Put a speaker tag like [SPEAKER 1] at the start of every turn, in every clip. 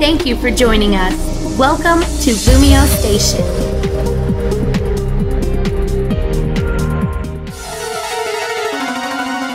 [SPEAKER 1] Thank you for joining us. Welcome to LumioseStation.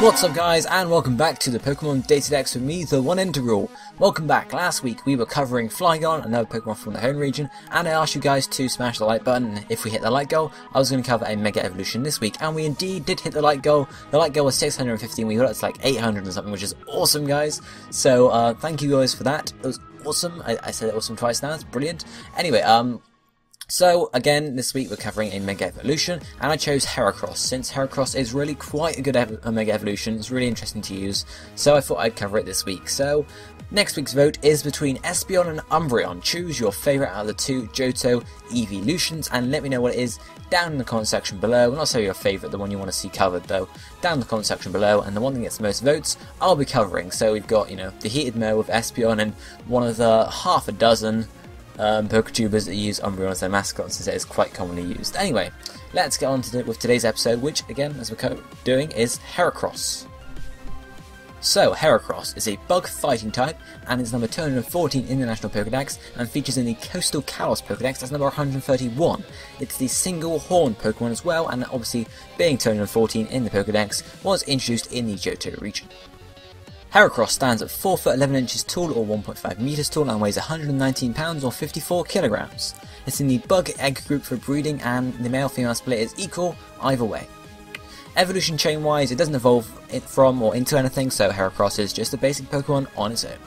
[SPEAKER 2] What's up guys, and welcome back to the Pokemon DataDex with me, TheOneIntegral. Welcome back. Last week we were covering Flygon, another Pokemon from the home region, and I asked you guys to smash the like button. If we hit the like goal, I was going to cover a Mega Evolution this week, and we indeed did hit the like goal. The like goal was 615, we got it to like 800 or something, which is awesome guys. So thank you guys for that. It was awesome. I said it awesome twice now, it's brilliant. Anyway, so again, this week we're covering a Mega Evolution, and I chose Heracross, since Heracross is really quite a good Mega Evolution. It's really interesting to use, so I thought I'd cover it this week. So, next week's vote is between Espeon and Umbreon. Choose your favourite out of the two Johto evolutions, and let me know what it is down in the comment section below. Not so your favourite, the one you want to see covered though, down in the comment section below, and the one that gets the most votes, I'll be covering. So we've got, you know, the Heated Mo with Espeon, and one of the half a dozen PokeTubers that use Umbreon as their mascot, since it is quite commonly used. Anyway, let's get on to with today's episode, which again, as we're doing, is Heracross. So, Heracross is a bug fighting type, and is number 214 in the National Pokédex, and features in the Coastal Kalos Pokédex as number 131. It's the single horn Pokemon as well, and obviously being 214 in the Pokédex, was introduced in the Johto region. Heracross stands at 4 foot 11 inches tall, or 1.5 meters tall, and weighs 119 pounds or 54 kilograms. It's in the bug egg group for breeding, and the male-female split is equal either way. Evolution chain wise, it doesn't evolve from or into anything, so Heracross is just a basic Pokemon on its own.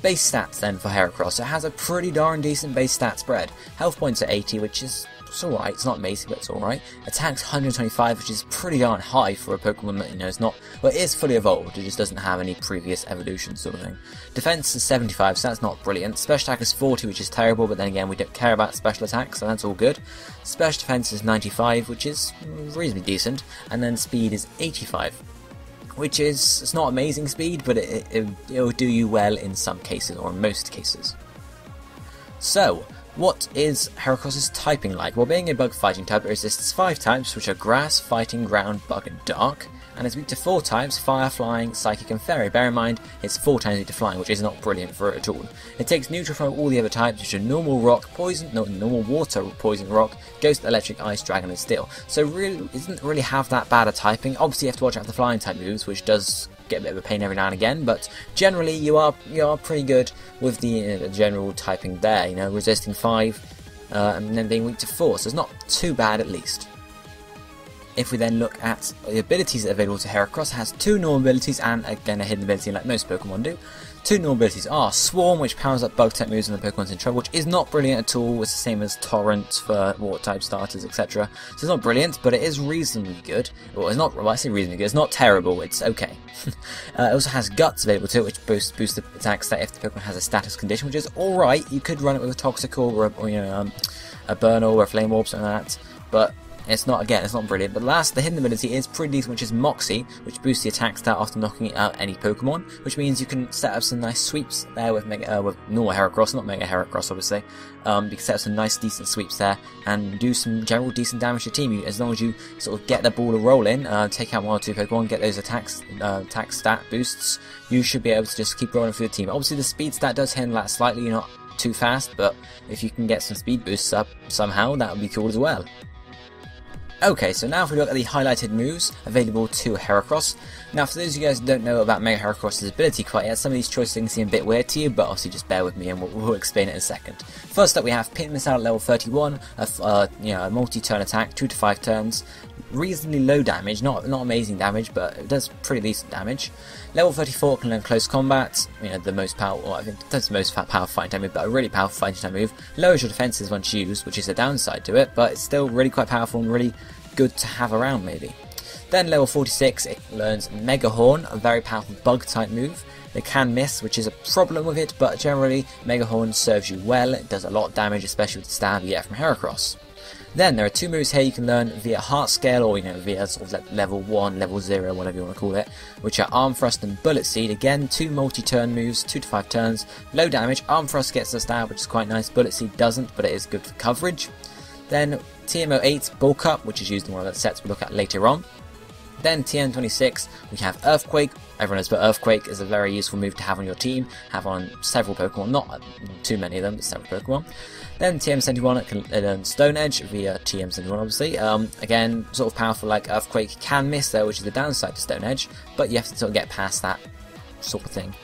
[SPEAKER 2] Base stats then for Heracross. It has a pretty darn decent base stat spread. Health points at 80, which is alright, it's not amazing, but it's alright. Attacks 125, which is pretty darn high for a Pokemon that, you know, it's not, well, it is fully evolved, it just doesn't have any previous evolution sort of thing. Defense is 75, so that's not brilliant. Special attack is 40, which is terrible, but then again, we don't care about special attacks, so that's all good. Special defense is 95, which is reasonably decent, and then speed is 85. Which is, it's not amazing speed, but it'll do you well in some cases, or in most cases. So, what is Heracross's typing like? Well, being a bug fighting type, it resists 5 types, which are grass, fighting, ground, bug, and dark, and is weak to 4 types, fire, flying, psychic, and fairy. Bear in mind, it's 4 times weak to flying, which is not brilliant for it at all. It takes neutral from all the other types, which are normal rock, poison, no, normal water, poison rock, ghost, electric, ice, dragon, and steel. So really, it doesn't really have that bad a typing. Obviously, you have to watch out for the flying type moves, which does get a bit of a pain every now and again, but generally you are pretty good with the general typing there, you know, resisting 5 and then being weak to 4, so it's not too bad at least. If we then look at the abilities that are available to Heracross, it has 2 normal abilities and again a hidden ability like most Pokemon do. 2 normal abilities are Swarm, which powers up bug type moves when the Pokemon's in trouble, which is not brilliant at all. It's the same as Torrent for water type starters, etc. So it's not brilliant, but it is reasonably good. Well, it's not, well, I say reasonably good, it's not terrible, it's okay. It also has Guts available to it, which boosts the attack stat if the Pokemon has a status condition, which is alright. You could run it with a Toxical or you know, a Burnal or a Flame Orb, something like that, but it's not, again, it's not brilliant. But last, the hidden ability is pretty decent, which is Moxie, which boosts the attack stat after knocking out any Pokemon, which means you can set up some nice sweeps there with with normal Heracross, not Mega Heracross obviously. You can set up some nice decent sweeps there and do some general decent damage to your team, as long as you sort of get the ball to roll in, take out 1 or 2 Pokemon, get those attack stat boosts, you should be able to just keep rolling through the team. Obviously the speed stat does handle that slightly, you're not too fast, but if you can get some speed boosts up somehow, that would be cool as well. Okay, so now if we look at the highlighted moves available to Heracross. Now for those of you guys who don't know about Mega Heracross's ability quite yet, some of these choices can seem a bit weird to you, but obviously just bear with me and we'll explain it in a second. First up we have Pin Missile at level 31, you know, a multi-turn attack, 2 to 5 turns, reasonably low damage, not amazing damage, but it does pretty decent damage. Level 34 can learn Close Combat, you know, the most powerful, I think that's the most powerful fighting type move, but a really powerful fighting type move. Lowers your defenses once used, which is a downside to it, but it's still really quite powerful and really good to have around maybe. Then level 46, it learns Mega Horn, a very powerful bug type move. It can miss, which is a problem with it, but generally Mega Horn serves you well. It does a lot of damage, especially with the stab you get from Heracross. Then there are 2 moves here you can learn via Heart Scale, or you know, via sort of level 1, level 0, whatever you want to call it, which are Arm Thrust and Bullet Seed. Again, 2 multi-turn moves, 2 to 5 turns, low damage. Arm Thrust gets the stab, which is quite nice. Bullet Seed doesn't, but it is good for coverage. Then TMO8 Bulk Up, which is used in one of the sets we'll look at later on. Then TM26, we have Earthquake. Everyone knows about Earthquake is a very useful move to have on your team, have on several Pokemon, not too many of them, but several Pokemon. Then TM71, it can learn Stone Edge via TM71 obviously. Again, sort of powerful like Earthquake, can miss though, which is the downside to Stone Edge, but you have to sort of get past that sort of thing.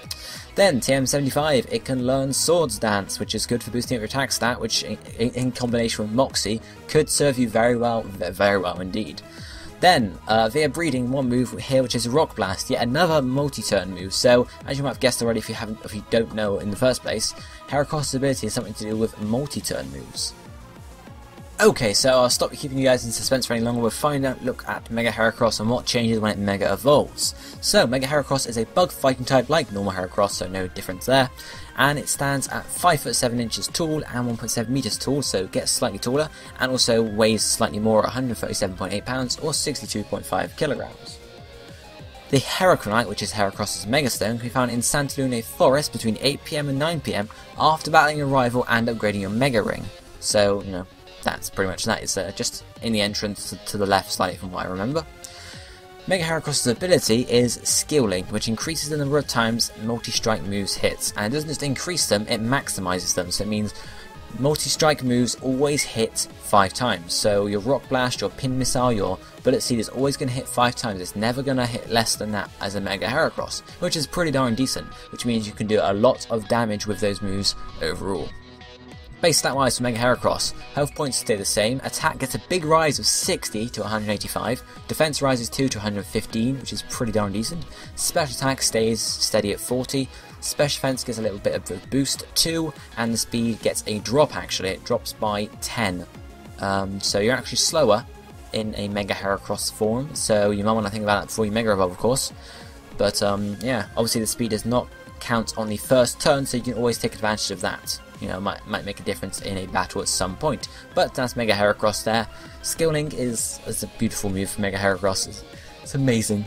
[SPEAKER 2] Then TM75, it can learn Swords Dance, which is good for boosting up your attack stat, which in combination with Moxie could serve you very well indeed. Then, via breeding, one move here which is Rock Blast, yet another multi-turn move. So, as you might have guessed already if you don't know in the first place, Heracross' ability is something to do with multi-turn moves. Okay, so I'll stop keeping you guys in suspense for any longer. We'll find out, look at Mega Heracross and what changes when it Mega Evolves. So, Mega Heracross is a bug fighting type like normal Heracross, so no difference there. And it stands at 5 foot 7 inches tall and 1.7 meters tall, so gets slightly taller, and also weighs slightly more at 137.8 pounds or 62.5 kilograms. The Heracronite, which is Heracross' Megastone, can be found in Santalune Forest between 8 PM and 9 PM after battling a rival and upgrading your Mega Ring. So, you know, that's pretty much that. It's just in the entrance to the left slightly from what I remember. Mega Heracross' ability is Skill Link, which increases the number of times multi-strike moves hits, and it doesn't just increase them, it maximizes them, so it means multi-strike moves always hit 5 times. So your Rock Blast, your Pin Missile, your Bullet Seed is always going to hit 5 times, it's never going to hit less than that as a Mega Heracross, which is pretty darn decent, which means you can do a lot of damage with those moves overall. Base stat wise for Mega Heracross, health points stay the same, attack gets a big rise of 60 to 185, defense rises 2 to 115, which is pretty darn decent, special attack stays steady at 40, special defense gets a little bit of a boost 2, and the speed gets a drop actually, it drops by 10. So you're actually slower in a Mega Heracross form, so you might want to think about that before you Mega Evolve of course. But yeah, obviously the speed does not count on the first turn, so you can always take advantage of that. You know, might make a difference in a battle at some point. But that's Mega Heracross there. Skill Link is a beautiful move for Mega Heracross. It's amazing.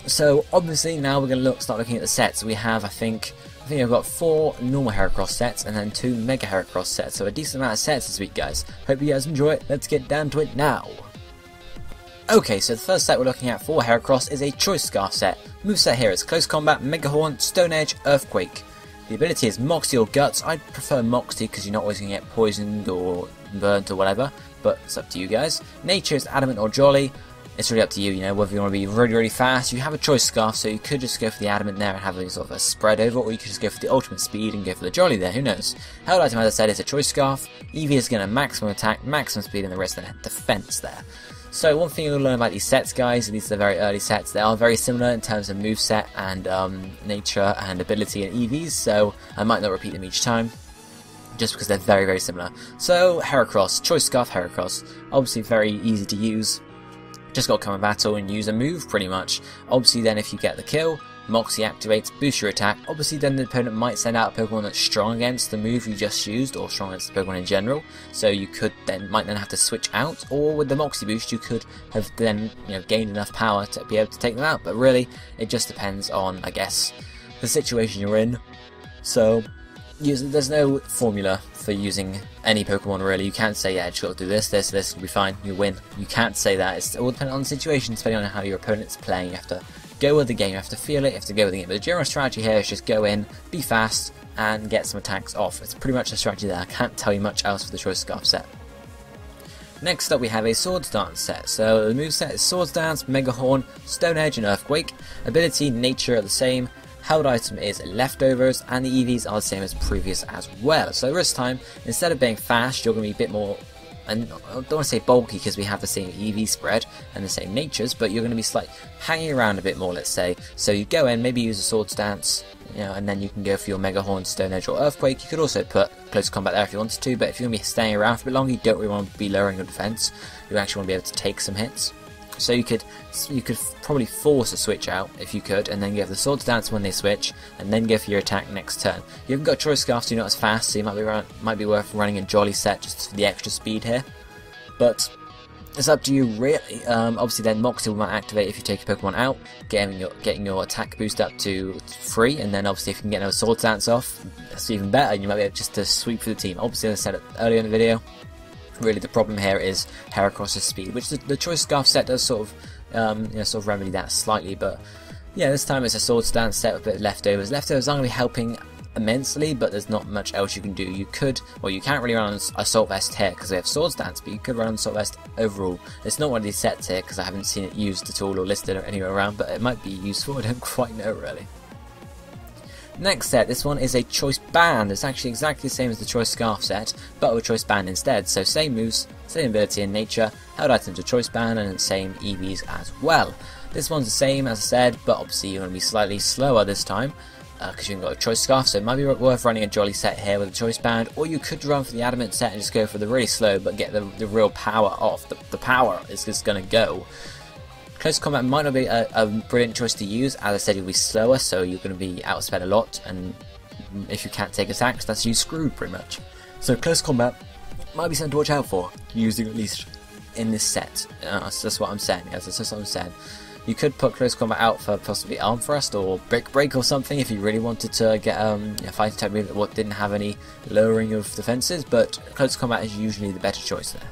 [SPEAKER 2] So obviously now we're going to start looking at the sets. We have, I think I've got 4 normal Heracross sets and then 2 Mega Heracross sets. So a decent amount of sets this week, guys. Hope you guys enjoy it. Let's get down to it now. Okay, so the first set we're looking at for Heracross is a Choice Scarf set. Moveset here is Close Combat, Mega Horn, Stone Edge, Earthquake. The ability is Moxie or Guts. I'd prefer Moxie because you're not always going to get poisoned or burnt or whatever, but it's up to you guys. Nature is Adamant or Jolly. It's really up to you, you know, whether you want to be really fast. You have a Choice Scarf, so you could just go for the Adamant there and have a sort of a spread over, or you could just go for the ultimate speed and go for the Jolly there, who knows. Held item, as I said, is a Choice Scarf. EV is going to maximum attack, maximum speed, and the rest of the defense there. So one thing you'll learn about these sets, guys, these are the very early sets, they are very similar in terms of moveset and nature and ability and EVs, so I might not repeat them each time, just because they're very similar. So Heracross, Choice Scarf Heracross, obviously very easy to use, just got to come in battle and use a move pretty much. Obviously then if you get the kill, Moxie activates, boosts your attack. Obviously then the opponent might send out a Pokemon that's strong against the move you just used, or strong against the Pokemon in general, so you might then have to switch out, or with the Moxie boost you could have then, you know, gained enough power to be able to take them out, but really it just depends on, I guess, the situation you're in. So there's no formula for using any Pokemon really. You can't say, yeah, just got to do this, will be fine, you win. You can't say that. It's all dependent on the situation, depending on how your opponent's playing. You have to go with the game, you have to feel it, you have to go with the game. But the general strategy here is just go in, be fast, and get some attacks off. It's pretty much the strategy there. I can't tell you much else for the Choice Scarf set. Next up we have a Swords Dance set. So the moveset is Swords Dance, Mega Horn, Stone Edge, and Earthquake. Ability, Nature are the same. Held item is Leftovers, and the EVs are the same as previous as well. So this time, instead of being fast, you're going to be a bit more, and I don't want to say bulky because we have the same EV spread and the same natures, but you're going to be hanging around a bit more, let's say. So you go in, maybe use a Swords Dance, you know, and then you can go for your Mega Horn, Stone Edge, or Earthquake. You could also put Close Combat there if you wanted to, but if you're going to be staying around for a bit longer, you don't really want to be lowering your defense. You actually want to be able to take some hits. So you could probably force a switch out if you could, and then you have the Swords Dance when they switch, and then go for your attack next turn. You haven't got Choice Scarf, so you're not as fast, so you might be worth running a Jolly set just for the extra speed here. But it's up to you really. Obviously then Moxie will activate if you take a Pokemon out, getting your attack boost up to 3, and then obviously if you can get another Swords Dance off, that's even better. You might be able just to sweep through the team. Obviously, as I said earlier in the video, really the problem here is Heracross' speed, which the Choice Scarf set does sort of sort of remedy that slightly. But yeah, this time it's a sword stance set with a bit of leftovers. Leftovers aren't going to be helping immensely, but there's not much else you can do. You could, well, you can't really run on Assault Vest here because we have sword stance, but you could run on Assault Vest overall. It's not one of these sets here because I haven't seen it used at all or listed or anywhere around, but it might be useful. I don't quite know really. Next set, this one is a choice band. It's actually exactly the same as the choice scarf set, but with choice band instead. So same moves, same ability in nature, held items to choice band, and same EVs as well. This one's the same as I said, but obviously you're going to be slightly slower this time because you've got a choice scarf, so it might be worth running a jolly set here with a choice band, or you could run for the adamant set and just go for the really slow but get the real power off. The power is just going to go. Close combat might not be a brilliant choice to use. As I said, you'll be slower, so you're going to be outsped a lot, and if you can't take attacks, that's you screwed pretty much. So close combat might be something to watch out for, using at least in this set. That's what I'm saying. Yes, that's what I'm saying. You could put close combat out for possibly arm thrust or brick break or something if you really wanted to get a fighting type move that didn't have any lowering of defenses, but close combat is usually the better choice there.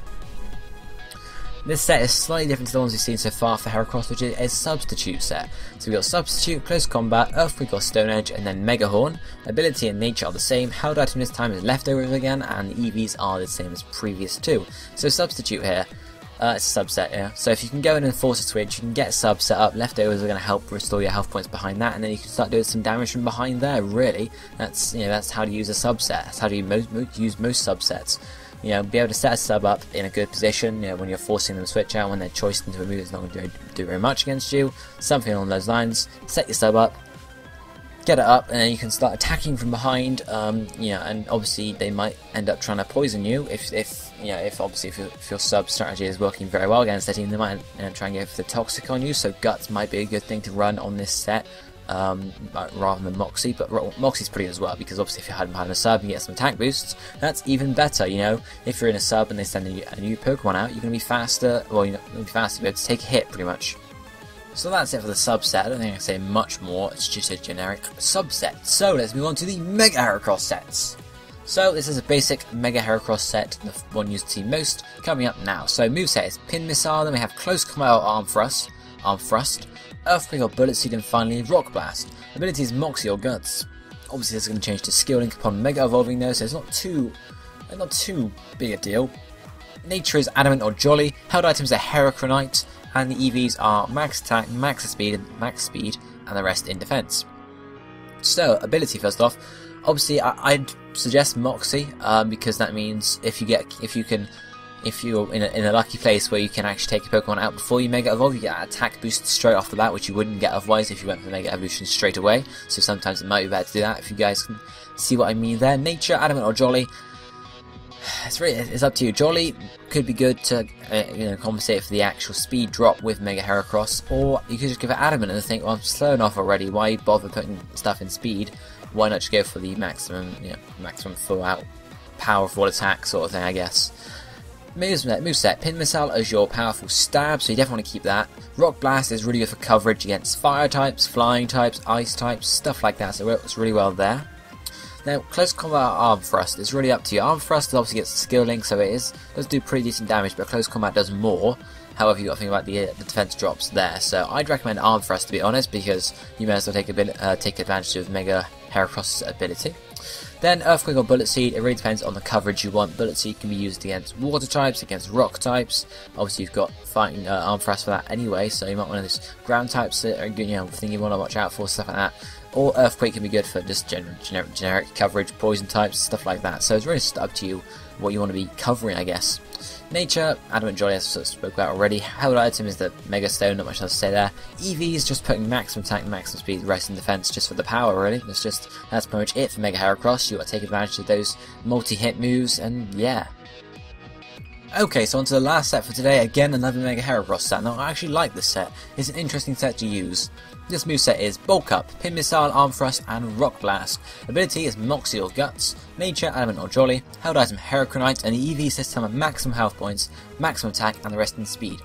[SPEAKER 2] This set is slightly different to the ones we've seen so far for Heracross, which is a substitute set. So we've got substitute, close combat, earthquake or stone edge, and then mega horn. Ability and nature are the same. Held item this time is leftovers again, and the EVs are the same as previous two. So substitute here. It's a subset, yeah. So if you can go in and force a switch, you can get a sub set up. Leftovers are going to help restore your health points behind that, and then you can start doing some damage from behind there. Really, that's how to use a subset. That's how to use most subsets. Be able to set a sub up in a good position. When you're forcing them to switch out, when they're choiced into a move that's not going to do very much against you. Something along those lines. Set your sub up. Get it up, and then you can start attacking from behind. And obviously they might end up trying to poison you if your sub strategy is working very well against their team. They might try and go for the toxic on you. So guts might be a good thing to run on this set rather than Moxie. But Moxie's pretty good as well because obviously if you're hiding behind a sub and get some attack boosts, that's even better. If you're in a sub and they send a new Pokemon out, you're going to be faster. Well, you're not going to be faster. You'll be able to take a hit pretty much. So that's it for the subset. I don't think I can say much more. It's just a generic subset. So let's move on to the Mega Heracross sets. So this is a basic Mega Heracross set, the one used to see most, coming up now. So moveset is Pin Missile, then we have Close Combat or Arm Thrust, Earthquake or Bullet Seed, and finally Rock Blast. Ability is Moxie or Guts. Obviously this is going to change to Skill Link upon Mega Evolving though, so it's not too big a deal. Nature is Adamant or Jolly, held items are Heracronite, and the EVs are Max Attack, Max Speed, and the rest in Defense. So, ability first off, obviously I'd suggest Moxie, because that means if you're in a lucky place where you can actually take a Pokemon out before you Mega Evolve, you get an attack boost straight off the bat, which you wouldn't get otherwise if you went for Mega Evolution straight away. So sometimes it might be better to do that, if you guys can see what I mean there. Nature, Adamant or Jolly. It's up to you. Jolly could be good to compensate for the actual speed drop with Mega Heracross, or you could just give it Adamant and think, well, I'm slow enough already, why bother putting stuff in speed? Why not just go for the maximum full out power for all attack sort of thing, I guess. Moveset, Pin Missile is your powerful stab, so you definitely want to keep that. Rock Blast is really good for coverage against fire types, flying types, ice types, stuff like that, so it works really well there. Now, Close Combat Arm Thrust is really up to you. Arm Thrust obviously gets Skill Link, so does do pretty decent damage, but Close Combat does more. However, you've got to think about the defense drops there. So I'd recommend Arm Thrust, to be honest, because you may as well take advantage of Mega Heracross's ability. Then Earthquake or Bullet Seed, it really depends on the coverage you want. Bullet Seed can be used against water types, against rock types. Obviously you've got fighting Arm Thrust for that anyway, so you might want those ground types that are thing you want to watch out for, stuff like that. Or Earthquake can be good for just generic coverage, poison types, stuff like that. So it's really just up to you what you want to be covering, I guess. Nature, Adamant Jolly, as I spoke about already. Held item is the Mega Stone, not much else to say there. EV is just putting maximum attack, maximum speed, rest in defense, just for the power, really. That's pretty much it for Mega Heracross. You got to take advantage of those multi-hit moves, and yeah. Okay, so on to the last set for today. Again, another Mega Heracross set. Now, I actually like this set. It's an interesting set to use. This moveset is Bulk Up, Pin Missile, Arm Thrust, and Rock Blast. Ability is Moxie or Guts, Nature, Adamant or Jolly, held item Heracronite, and the EV system of maximum health points, maximum attack, and the rest in speed.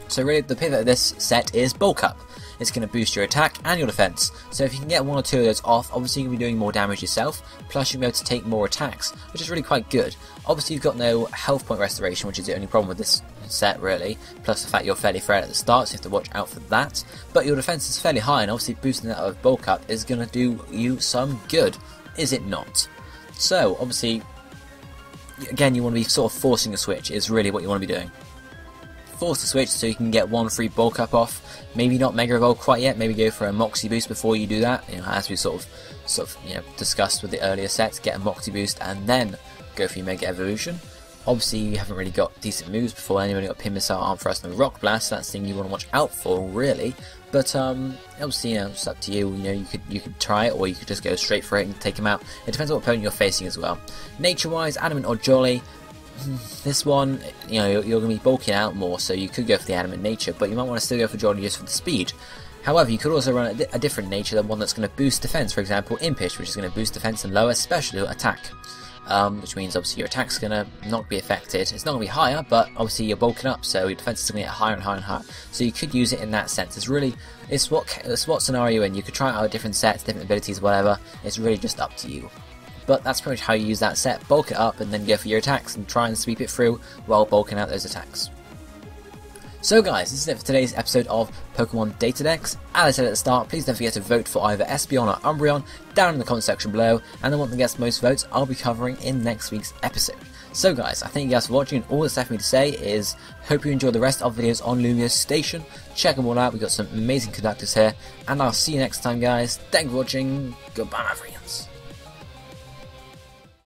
[SPEAKER 2] So really, the pivot of this set is Bulk Up. It's going to boost your attack and your defense, so if you can get one or two of those off, obviously you can be doing more damage yourself, plus you'll be able to take more attacks, which is really quite good. Obviously you've got no health point restoration, which is the only problem with this set really, plus the fact you're fairly frail at the start, so you have to watch out for that. But your defense is fairly high, and obviously boosting that with bulk up is going to do you some good, is it not? So obviously, again, you want to be sort of forcing a switch is really what you want to be doing. Force the switch so you can get one free bulk up off. Maybe not Mega Evolve quite yet. Maybe go for a Moxie boost before you do that. You know, as we sort of discussed with the earlier sets, get a Moxie boost and then go for your Mega Evolution. Obviously, you haven't really got decent moves before. You've only got Pin Missile, Arm Thrust, and Rock Blast. So that's the thing you want to watch out for, really. But obviously, it's up to you. You could try it, or you could just go straight for it and take him out. It depends on what opponent you're facing as well. Nature-wise, Adamant or Jolly. This one, you're going to be bulking out more, so you could go for the Adamant Nature, but you might want to still go for Jolly just for the speed. However, you could also run a different nature, the one that's going to boost defense. For example, Impish, which is going to boost defense and lower special attack. Which means obviously your attack's going to not be affected. It's not going to be higher, but obviously you're bulking up, so your defense is going to get higher and higher and higher. So you could use it in that sense. It's what scenario you're in. You could try out different sets, different abilities, whatever. It's really just up to you. But that's pretty much how you use that set. Bulk it up and then go for your attacks and try and sweep it through while bulking out those attacks. So guys, this is it for today's episode of Pokemon DataDex. As I said at the start, please don't forget to vote for either Espeon or Umbreon down in the comment section below, and the one that gets most votes I'll be covering in next week's episode. So guys, I thank you guys for watching, and all that's left for me to say is, hope you enjoy the rest of the videos on LumioseStation. Check them all out, we've got some amazing conductors here, and I'll see you next time guys. Thank you for watching, goodbye my friends.